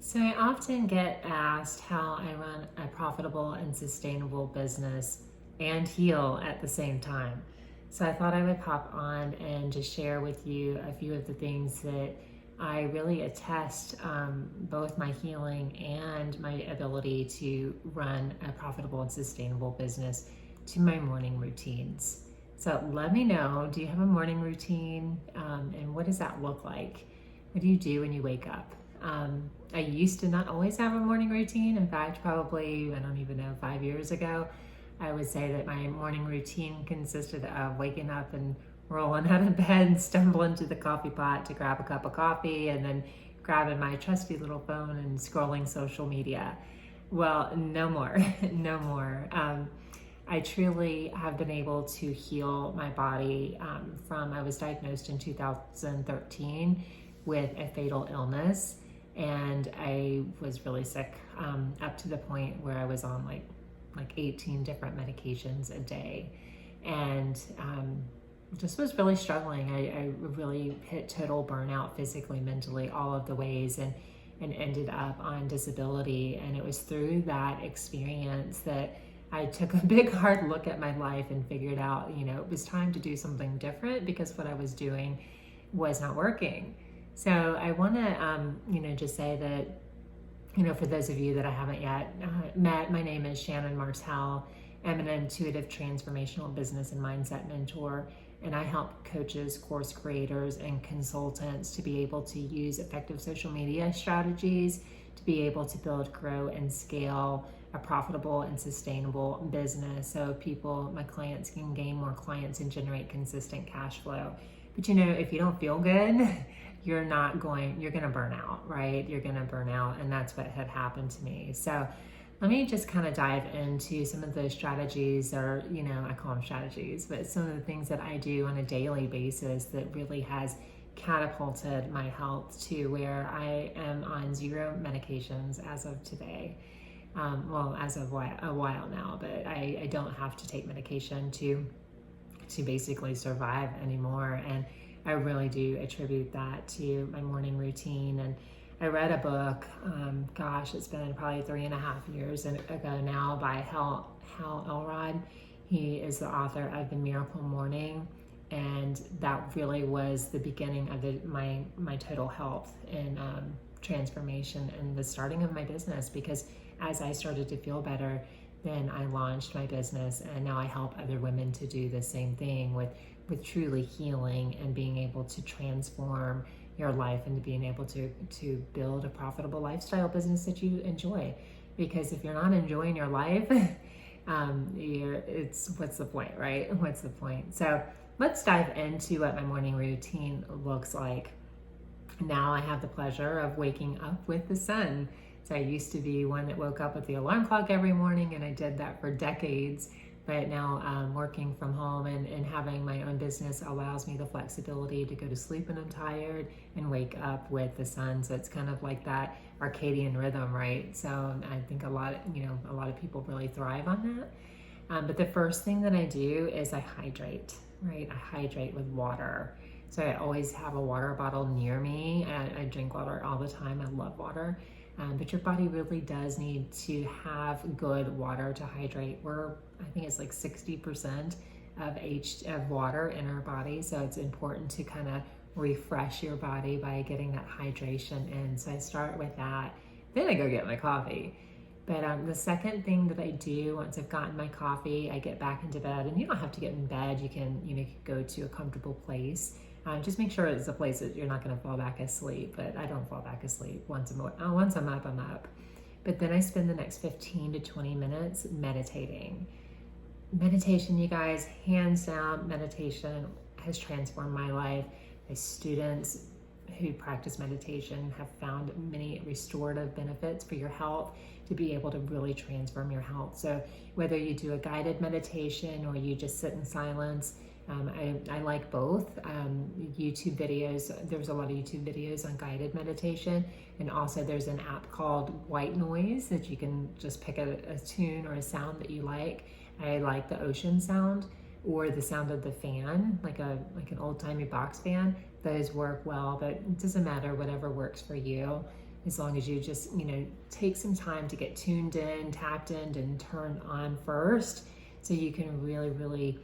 So I often get asked how I run a profitable and sustainable business and heal at the same time. So I thought I would pop on and just share with you a few of the things that I really attest both my healing and my ability to run a profitable and sustainable business to my morning routines. So let me know, do you have a morning routine, and what does that look like? What do you do when you wake up? I used to not always have a morning routine. In fact, probably, I don't even know, 5 years ago, I would say that my morning routine consisted of waking up and rolling out of bed and stumbling to the coffee pot to grab a cup of coffee and then grabbing my trusty little phone and scrolling social media. Well, no more, no more. I truly have been able to heal my body I was diagnosed in 2013 with a fatal illness, and I was really sick up to the point where I was on like 18 different medications a day, and just was really struggling. I really hit total burnout physically, mentally, all of the ways, and ended up on disability. And it was through that experience that I took a big hard look at my life and figured out, it was time to do something different because what I was doing was not working. So I want to, just say that, for those of you that I haven't yet met, my name is Shannon Martel. I'm an intuitive transformational business and mindset mentor, and I help coaches, course creators, and consultants to be able to use effective social media strategies to be able to build, grow, and scale a profitable and sustainable business so my clients can gain more clients and generate consistent cash flow. But if you don't feel good, you're going to burn out, right? You're going to burn out, and that's what had happened to me. So let me just kind of dive into some of those strategies, or, I call them strategies, but some of the things that I do on a daily basis that really has catapulted my health to where I am on 0 medications as of today. As of a while now, but I don't have to take medication to basically survive anymore. And I really do attribute that to my morning routine. And I read a book, it's been probably 3.5 years ago now, by Hal Elrod. He is the author of The Miracle Morning. And that really was the beginning of my total health and transformation and the starting of my business, because as I started to feel better, then I launched my business, and now I help other women to do the same thing with truly healing and being able to transform your life into being able to build a profitable lifestyle business that you enjoy. Because if you're not enjoying your life, what's the point, right? What's the point? So let's dive into what my morning routine looks like. Now I have the pleasure of waking up with the sun. So I used to be one that woke up with the alarm clock every morning, and I did that for decades. But now working from home and having my own business allows me the flexibility to go to sleep when I'm tired and wake up with the sun. So it's kind of like that circadian rhythm, right? So I think a lot of people really thrive on that. But the first thing that I do is I hydrate, right? I hydrate with water. So I always have a water bottle near me. I drink water all the time. I love water. But your body really does need to have good water to hydrate. I think it's like 60% of water in our body. So it's important to kind of refresh your body by getting that hydration in. So I start with that. Then I go get my coffee. But the second thing that I do once I've gotten my coffee, I get back into bed. And you don't have to get in bed. You can go to a comfortable place. Just make sure it's a place that you're not going to fall back asleep. But I don't fall back asleep. Once I'm up, I'm up. But then I spend the next 15 to 20 minutes meditating. Meditation, you guys, hands down, meditation has transformed my life. My students who practice meditation have found many restorative benefits for your health to be able to really transform your health. So whether you do a guided meditation or you just sit in silence, I like both. YouTube videos, there's a lot of YouTube videos on guided meditation, and also there's an app called White Noise that you can just pick a tune or a sound that you like. I like the ocean sound or the sound of the fan, like an old-timey box fan. Those work well, but it doesn't matter, whatever works for you. as long as you just, take some time to get tuned in, tapped in, and turned on first, so you can really, really,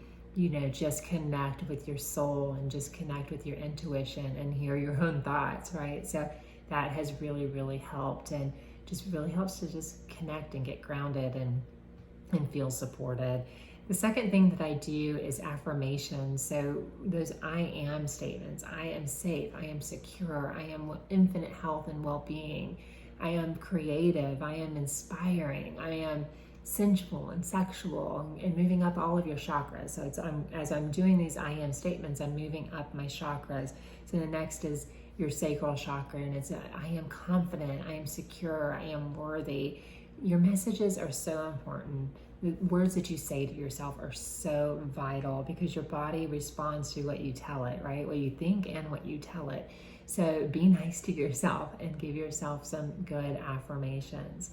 just connect with your soul and just connect with your intuition and hear your own thoughts, right? So that has really, really helped, and just really helps to just connect and get grounded and feel supported. The second thing that I do is affirmations. So those I am statements. I am safe. I am secure. I am infinite health and well-being. I am creative. I am inspiring. I am sensual and sexual, and moving up all of your chakras. So as I'm doing these I am statements, I'm moving up my chakras. So the next is your sacral chakra, and it's I am confident. I am secure. I am worthy. Your messages are so important. The words that you say to yourself are so vital, because your body responds to what you tell it, right? What you think and what you tell it. So be nice to yourself and give yourself some good affirmations.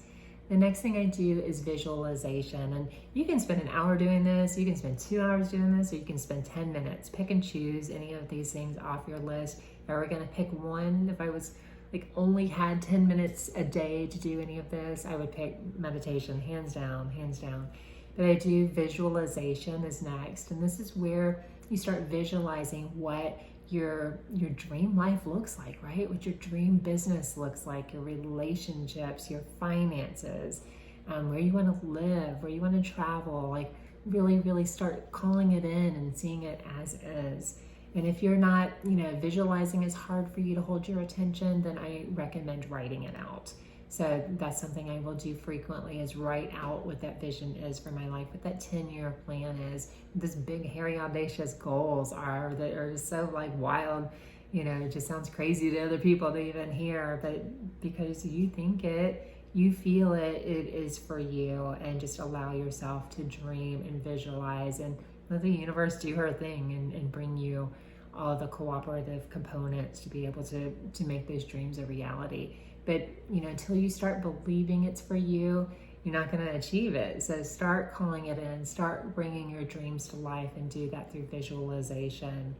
The next thing I do is visualization, and you can spend an hour doing this, you can spend 2 hours doing this, or you can spend 10 minutes. Pick and choose any of these things off your list. If I were gonna pick one, if I was only had 10 minutes a day to do any of this, I would pick meditation, hands down, hands down. But I do visualization is next, and this is where you start visualizing what your dream life looks like, right? What your dream business looks like, your relationships, your finances, where you want to live, where you want to travel. Really, really start calling it in and seeing it as is. And if you're not, visualizing is hard for you to hold your attention, then I recommend writing it out. So that's something I will do frequently, is write out what that vision is for my life, what that 10-year plan is, this big, hairy, audacious goals are that are so wild, it just sounds crazy to other people to even hear, but because you think it, you feel it, it is for you. And just allow yourself to dream and visualize, and let the universe do her thing and bring you all the cooperative components to be able to make those dreams a reality. But until you start believing it's for you, you're not going to achieve it. So start calling it in, start bringing your dreams to life, and do that through visualization,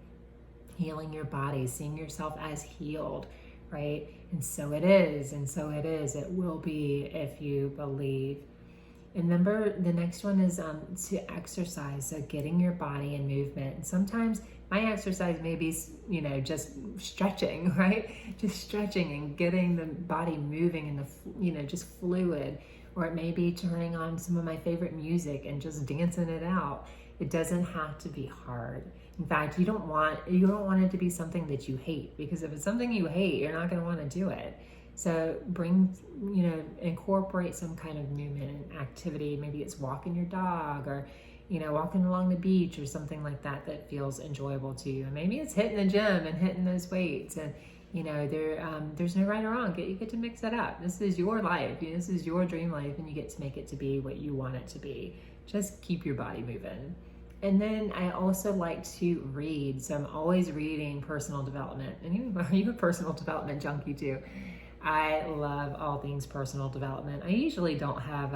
healing your body, seeing yourself as healed, right? And so it is, and so it is, it will be if you believe. And remember, the next one is to exercise, so getting your body in movement. And sometimes my exercise may be, just stretching, right? Just stretching and getting the body moving and just fluid. Or it may be turning on some of my favorite music and just dancing it out. It doesn't have to be hard. In fact, you don't want it to be something that you hate, because if it's something you hate, you're not going to want to do it. So incorporate some kind of movement and activity. Maybe it's walking your dog, or, walking along the beach, or something like that feels enjoyable to you. And maybe it's hitting the gym and hitting those weights. And, there's no right or wrong. You get to mix it up. This is your life. This is your dream life, and you get to make it to be what you want it to be. Just keep your body moving. And then I also like to read. So I'm always reading personal development. And are you a personal development junkie too? I love all things personal development. I usually don't have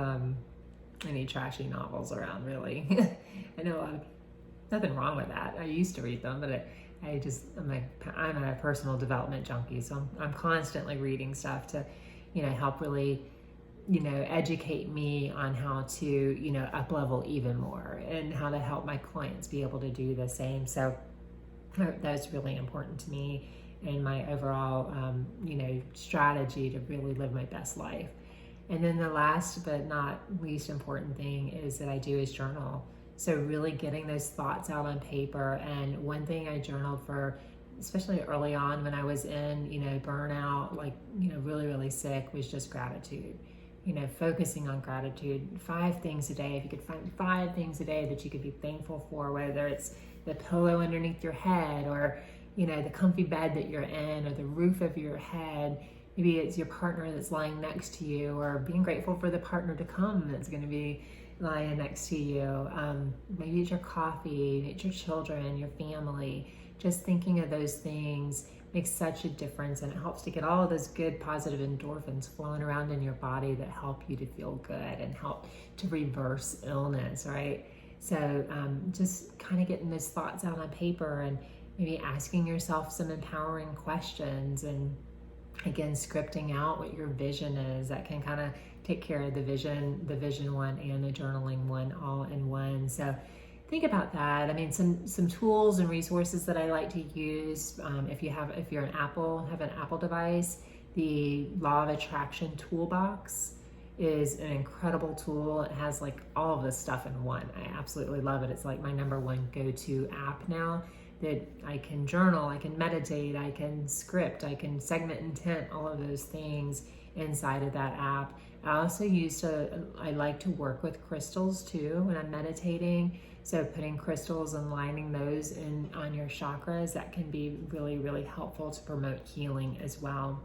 any trashy novels around, really. I know nothing wrong with that. I used to read them, but I'm a personal development junkie, so I'm constantly reading stuff to, help really, educate me on how to, up level even more, and how to help my clients be able to do the same. So that's really important to me and my overall, strategy to really live my best life. And then the last but not least important thing is that I do is journal. So really getting those thoughts out on paper. And one thing I journaled for, especially early on when I was in, burnout, really, really sick, was just gratitude. Focusing on gratitude. 5 things a day. If you could find 5 things a day that you could be thankful for, whether it's the pillow underneath your head, or the comfy bed that you're in, or the roof of your head. Maybe it's your partner that's lying next to you, or being grateful for the partner to come that's going to be lying next to you. Maybe it's your coffee, it's your children, your family. Just thinking of those things makes such a difference, and it helps to get all of those good positive endorphins flowing around in your body that help you to feel good and help to reverse illness, right? So just kind of getting those thoughts out on paper, and maybe asking yourself some empowering questions, and Again, scripting out what your vision is. That can kind of take care of the vision one and the journaling one all in one. So think about that. I mean, some tools and resources that I like to use. If you're have an Apple device, the Law of Attraction Toolbox is an incredible tool. It has like all of this stuff in one. I absolutely love it. It's like my number one go-to app now, that I can journal, I can meditate, I can script, I can segment intent, all of those things inside of that app. I also I like to work with crystals too when I'm meditating. So putting crystals and lining those in on your chakras, that can be really, really helpful to promote healing as well.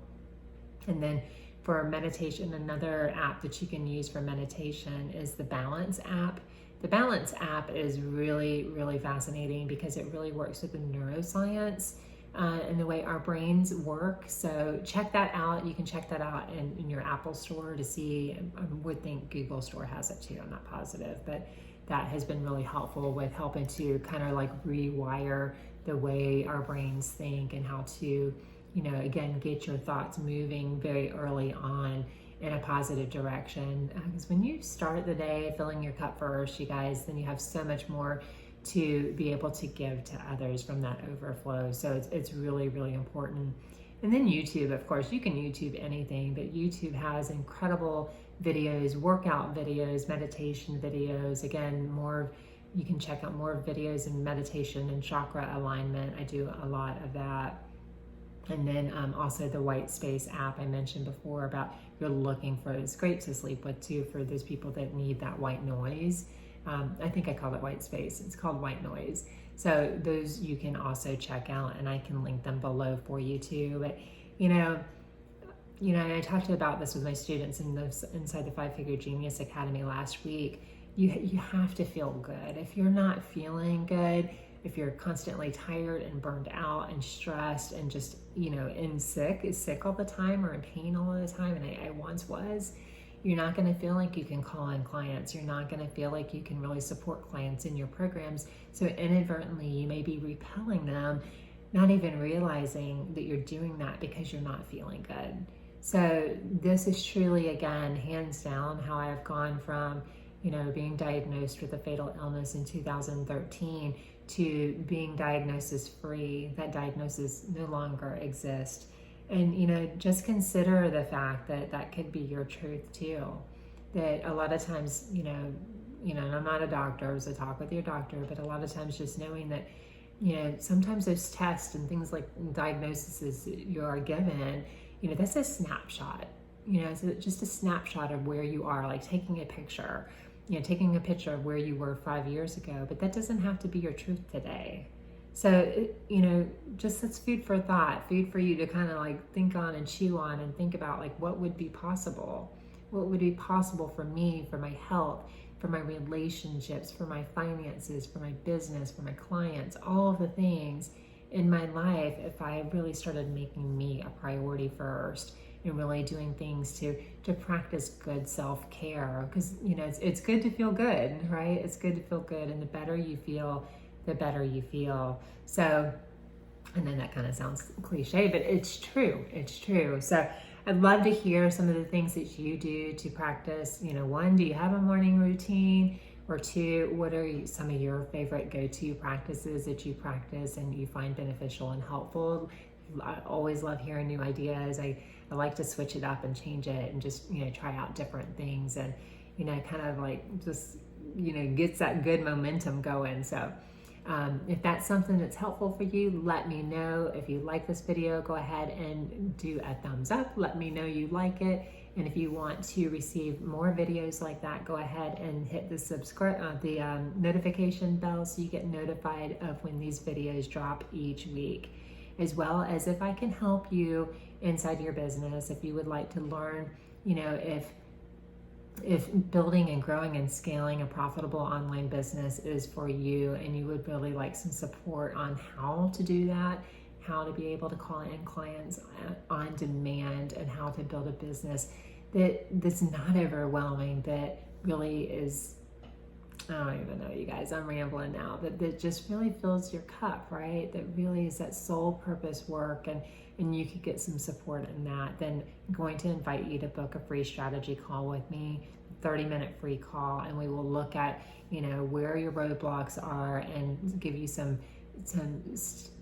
And then for meditation, another app that you can use for meditation is the Balance app. The Balance app is really, really fascinating because it really works with the neuroscience and the way our brains work. So check that out. You can check that out in your Apple store to see. I would think Google store has it too. I'm not positive, but that has been really helpful with helping to kind of like rewire the way our brains think and how to, again, get your thoughts moving very early on in a positive direction. Because when you start the day filling your cup first, you guys, then you have so much more to be able to give to others from that overflow. So it's really, really important. And then YouTube, of course, you can YouTube anything, but YouTube has incredible videos, workout videos, meditation videos. Again, you can check out more videos in meditation and chakra alignment. I do a lot of that. And then also the White Space app I mentioned before about you're looking for. It's great to sleep with too for those people that need that white noise. I think I called it White Space. It's called White Noise. So those you can also check out, and I can link them below for you too. But I talked about this with my students inside the 5-Figure Genius Academy last week. You have to feel good. If you're not feeling good, if you're constantly tired and burned out and stressed and just, sick all the time or in pain all the time, and I once was, you're not going to feel like you can call in clients. You're not going to feel like you can really support clients in your programs. So inadvertently, you may be repelling them, not even realizing that you're doing that because you're not feeling good. So this is truly, again, hands down, how I have gone from, being diagnosed with a fatal illness in 2013 to being diagnosis free. That diagnosis no longer exists. And, just consider the fact that that could be your truth too. That a lot of times, and I'm not a doctor, so talk with your doctor, but a lot of times just knowing that, sometimes those tests and things like diagnoses you are given, that's a snapshot. It's just a snapshot of where you are, like taking a picture. Taking a picture of where you were 5 years ago, but that doesn't have to be your truth today. So, just that's food for thought, food for you to kind of like think on and chew on and think about like what would be possible? What would be possible for me, for my health, for my relationships, for my finances, for my business, for my clients, all of the things in my life if I really started making me a priority first and really doing things to practice good self-care. Because, it's good to feel good, right? It's good to feel good. And the better you feel, the better you feel. So, and then that kind of sounds cliche, but it's true. It's true. So I'd love to hear some of the things that you do to practice. One, do you have a morning routine? Or two, what are some of your favorite go-to practices that you practice and you find beneficial and helpful? I always love hearing new ideas. I like to switch it up and change it and just, try out different things and, kind of like just, gets that good momentum going. So if that's something that's helpful for you, let me know. If you like this video, go ahead and do a thumbs up. Let me know you like it. And if you want to receive more videos like that, go ahead and hit the notification bell so you get notified of when these videos drop each week. As well as if I can help you inside your business, if you would like to learn, if building and growing and scaling a profitable online business is for you and you would really like some support on how to do that, how to be able to call in clients on demand, and how to build a business that's not overwhelming, that really is I don't even know, you guys, I'm rambling now, but that just really fills your cup, right? That really is that soul purpose work, and you could get some support in that. Then I'm going to invite you to book a free strategy call with me, 30-minute free call, and we will look at, where your roadblocks are and give you some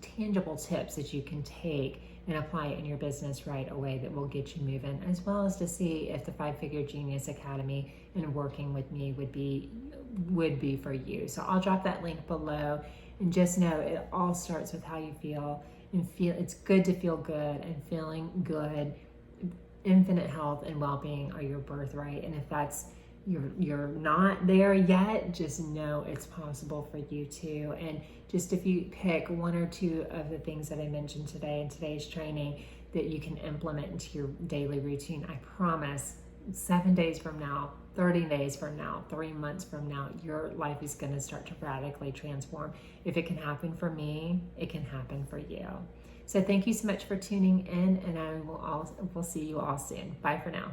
tangible tips that you can take and apply it in your business right away that will get you moving, as well as to see if the 5-Figure Genius Academy and working with me would be for you. So I'll drop that link below, and just know it all starts with how you feel, and it's good to feel good, and feeling good, infinite health and well-being are your birthright. And if that's you're not there yet, just know it's possible for you too. And just if you pick 1 or 2 of the things that I mentioned today in today's training that you can implement into your daily routine, I promise 7 days from now, 30 days from now, 3 months from now, your life is going to start to radically transform. If it can happen for me, it can happen for you. So thank you so much for tuning in, and we'll see you all soon. Bye for now.